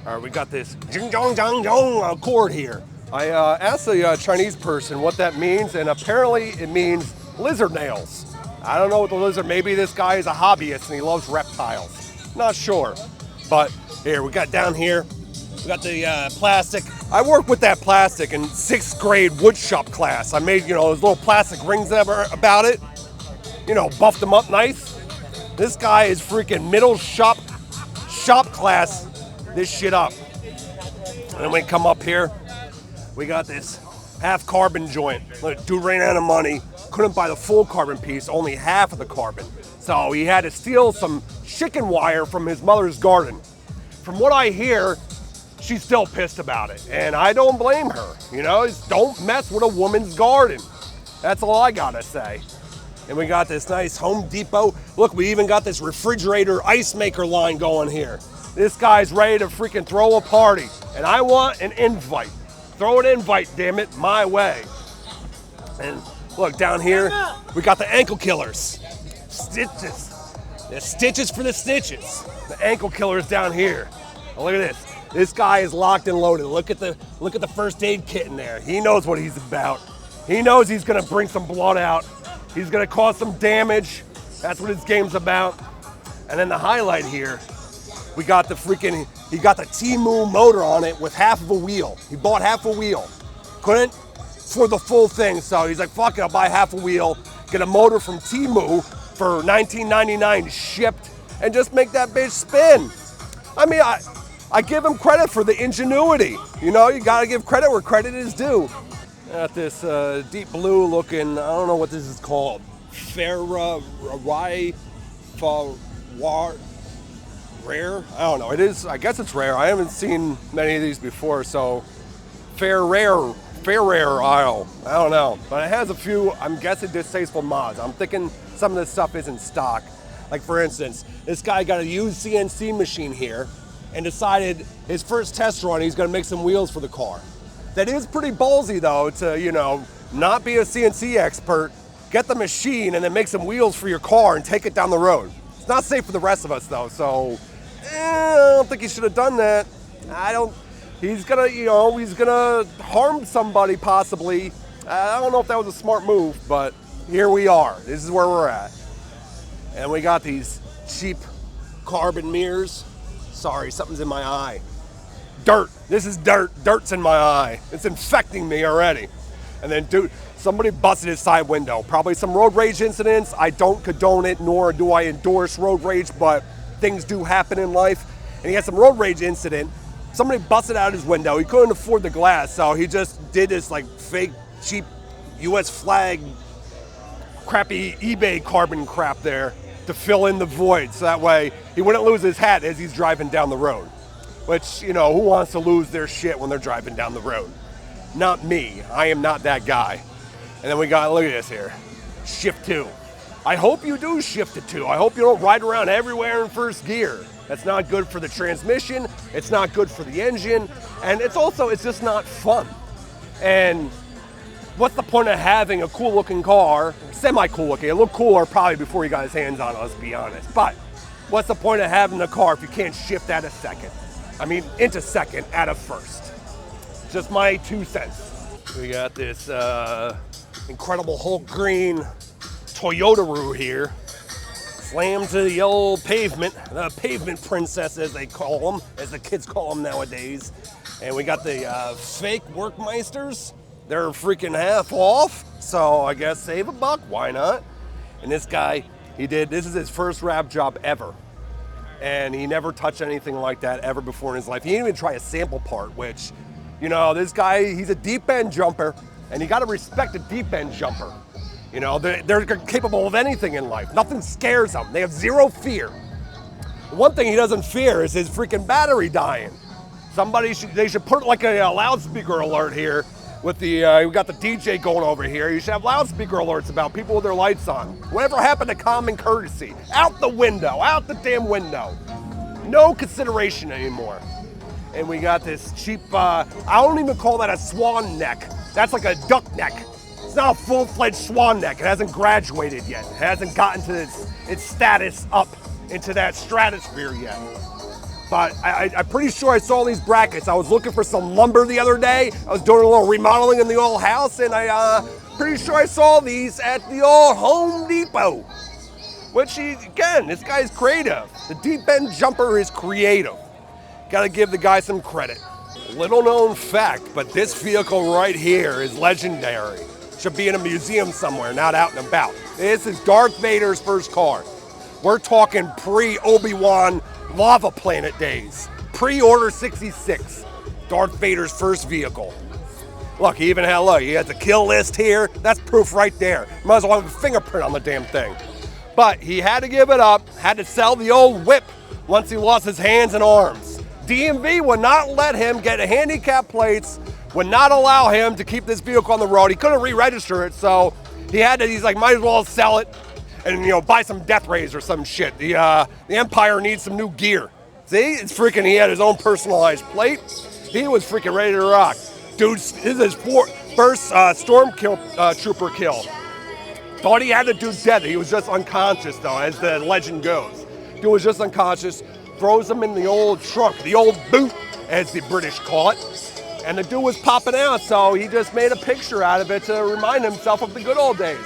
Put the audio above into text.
All right, we got this jing jong jong jong chord here. I asked a Chinese person what that means, and apparently it means lizard nails. I don't know what the lizard, maybe this guy is a hobbyist and he loves reptiles. Not sure. But here, we got down here, we got the plastic. I worked with that plastic in 6th grade wood shop class. I made, those little plastic rings about it. Buffed them up nice. This guy is freaking middle shop class this shit up. And then we come up here, we got this half carbon joint. Look, dude ran out of money, couldn't buy the full carbon piece, only half of the carbon. So he had to steal some chicken wire from his mother's garden. From what I hear, she's still pissed about it. And I don't blame her. Don't mess with a woman's garden. That's all I gotta say. And we got this nice Home Depot. Look, we even got this refrigerator ice maker line going here. This guy's ready to freaking throw a party. And I want an invite. Throw an invite, damn it, my way. And look, down here, we got the ankle killers. Stitches. The stitches for the stitches. The ankle killers down here. Oh, look at this. This guy is locked and loaded. Look at the first aid kit in there. He knows what he's about. He knows he's gonna bring some blood out. He's gonna cause some damage. That's what his game's about. And then the highlight here, he got the Temu motor on it with half of a wheel. He bought half a wheel. Couldn't for the full thing, so he's like, fuck it, I'll buy half a wheel, get a motor from Temu for $19.99 shipped, and just make that bitch spin. I mean, I give him credit for the ingenuity. You gotta give credit where credit is due. Got this deep blue looking, I don't know what this is called, rare? I don't know. It is. I guess it's rare. I haven't seen many of these before, so fair rare aisle. I don't know, but it has a few. I'm guessing distasteful mods. I'm thinking some of this stuff isn't stock. Like for instance, this guy got a used CNC machine here, and decided his first test run he's going to make some wheels for the car. That is pretty ballsy though to not be a CNC expert, get the machine, and then make some wheels for your car and take it down the road. It's not safe for the rest of us though, so. I don't think he should have done that. He's gonna harm somebody possibly. I don't know if that was a smart move, but here we are. This is where we're at. And we got these cheap carbon mirrors. Sorry, something's in my eye. Dirt, this is dirt. Dirt's in my eye. It's infecting me already. And then dude, somebody busted his side window. Probably some road rage incidents. I don't condone it, nor do I endorse road rage, but things do happen in life, and he had some road rage incident. Somebody busted out his window. He couldn't afford the glass, so he just did this like fake, cheap U.S. flag, crappy eBay carbon crap there to fill in the void, so that way he wouldn't lose his hat as he's driving down the road. Which, who wants to lose their shit when they're driving down the road? Not me. I am not that guy. And then we got, look at this here, shift 2. I hope you do shift it to. I hope you don't ride around everywhere in first gear. That's not good for the transmission. It's not good for the engine. And it's just not fun. And what's the point of having a cool looking car, semi-cool looking, it looked cooler probably before he got his hands on it, let's be honest. But what's the point of having a car if you can't shift out of second? I mean, into second out of first. Just my 2 cents. We got this incredible Hulk green Toyota-roo here, slammed to the yellow pavement, the pavement princess as they call them, as the kids call them nowadays. And we got the fake Workmeisters. They're freaking half off, so I guess save a buck, why not? And this guy, this is his first wrap job ever. And he never touched anything like that ever before in his life. He didn't even try a sample part, which, this guy, he's a deep end jumper, and you gotta respect a deep end jumper. They're capable of anything in life. Nothing scares them. They have zero fear. One thing he doesn't fear is his freaking battery dying. They should put like a loudspeaker alert here with we got the DJ going over here. You should have loudspeaker alerts about people with their lights on. Whatever happened to common courtesy? Out the window, out the damn window. No consideration anymore. And we got this cheap, I don't even call that a swan neck. That's like a duck neck. It's not a full-fledged swan neck. It hasn't graduated yet. It hasn't gotten to its status up into that stratosphere yet. But I'm pretty sure I saw these brackets. I was looking for some lumber the other day. I was doing a little remodeling in the old house, and I pretty sure I saw these at the old Home Depot. Which, again, this guy's creative. The deep end jumper is creative. Gotta give the guy some credit. Little known fact, but this vehicle right here is legendary. Should be in a museum somewhere, not out and about. This is Darth Vader's first car. We're talking pre-Obi-Wan Lava Planet days. Pre-Order 66. Darth Vader's first vehicle. Look, he even had, look, he has a kill list here. That's proof right there. Might as well have a fingerprint on the damn thing. But he had to give it up, had to sell the old whip once he lost his hands and arms. DMV would not let him get handicap plates, would not allow him to keep this vehicle on the road. He couldn't re-register it, so he's like, might as well sell it and, you know, buy some death rays or some shit. The Empire needs some new gear. See, it's freaking, he had his own personalized plate. He was freaking ready to rock. Dude, this is his first Trooper kill. Thought he had the dude dead. He was just unconscious, though, as the legend goes. Dude was just unconscious, throws him in the old trunk, the old boot, as the British call it. And the dude was popping out, so he just made a picture out of it to remind himself of the good old days.